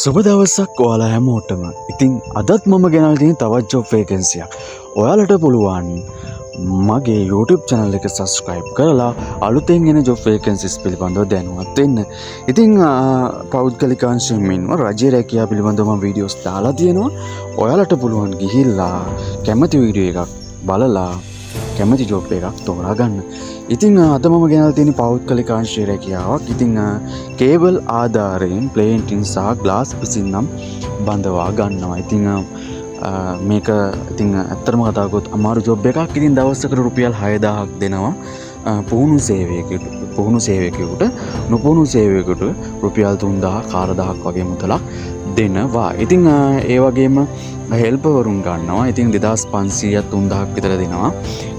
සුබ දවසක් ඔයාලා හැමෝටම. ඉතින් අදත් මම ගෙනල්ලා තියෙන තවත් ජොබ් වේකන්සි එකක්. ඔයාලට පුළුවන් මගේ YouTube channel එක subscribe කරලා අලුතෙන් එන ජොබ් වේකන්සිස් පිළිබඳව දැනුවත් වෙන්න. ඉතින් පෞද්ගලික අංශයෙන් මෙන්ම රජයේ රැකියාව පිළිබඳව මම වීඩියෝස් දාලා තියෙනවා. ඔයාලට පුළුවන් ගිහිල්ලා කැමති වීඩියෝ එකක් බලලා කැමති ජොබ් එකක් තෝරා ගන්න. ඉතින් අද මම ගෙනල්ලා තියෙන පෞද්ගලික අංශයේ රැකියාවක්. ඉතින් කේබල් ආධාරයෙන් ප්ලේන්ටින් සහ ග්ලාස් පිසින් නම් බඳවා ගන්නවා. ඉතින් මේක ඉතින් ඇත්තටම කතා කරොත් අමාරු ජොබ් එකක්. ඉතින් දවසකට රුපියල් 6000ක් දෙනවා පුහුණු සේවකයෙකුට. නොපුහුණු සේවකයෙකුට රුපියල් 3000 4000ක් වගේ මුදලක් දෙනවා. ඉතින් ඒ වගේම හෙල්පවරුන් ගන්නවා. ඉතින් 2500ක් 3000ක් විතර දෙනවා.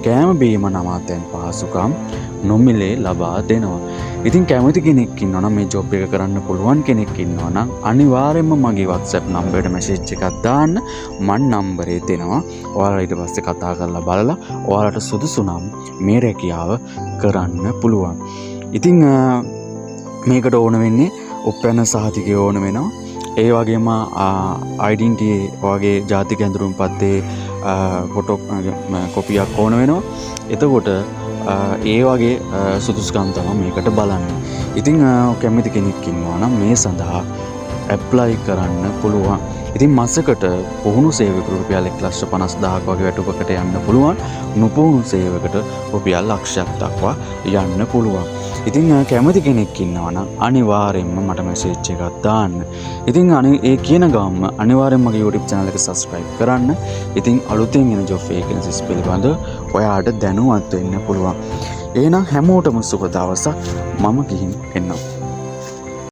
කෑම බීම නමාතැන් පහසුකම් නොමිලේ ලබා දෙනවා. ඉතින් කැමති කෙනෙක් ඉන්නවා නම් මේ ජොබ් එක කරන්න පුළුවන් කෙනෙක් ඉන්නවා නම් අනිවාර්යයෙන්ම මගේ WhatsApp නම්බරයට මැසේජ් එකක් දාන්න. මන් නම්බරේ දෙනවා. ඔයාලා ඊට පස්සේ කතා කරලා බලලා ඔයාලට සුදුසු නම් මේ රැකියාව කරන්න පුළුවන්. ඉතින් මේකට ඕන වෙන්නේ උපැන්න සහතිකය ඕන වෙනවා. ඒ වගේම ඩන්ටි වගේ ජාතික ඇඳුරුම් පත්තේ ෆොටෝ කොපියක් ඕන වෙනවා. එතකොට ඒ වගේ සුදුස්කම් තමයි මේකට බලන්න. ඉතින් කැමති කෙනෙක් ඉන්නවා නම් මේ සඳහා ඇප්ලයි කරන්න පුළුවන්. ඉතින් මාසෙකට පුහුණු සේවකයෙකුට රුපියල් 1,50,000ක් වගේ වැටුපකට යන්න පුළුවන්. නොපුහුණු සේවකකට රුපියල් ලක්ෂයක් දක්වා යන්න පුළුවන්. ඉතින් කැමති කෙනෙක් ඉන්නවා නම් අනිවාර්යයෙන්ම මට මැසේජ් එකක් දාන්න. ඉතින් ඒ කියන ගමන්ම අනිවාර්යයෙන්ම මගේ YouTube channel එක subscribe කරන්න. ඉතින් අලුතෙන් එන job vacancies පිළිබඳව ඔයාට දැනුවත් වෙන්න පුළුවන්. එහෙනම් හැමෝටම සුබ දවසක්. මම ගිහින් එන්නම්.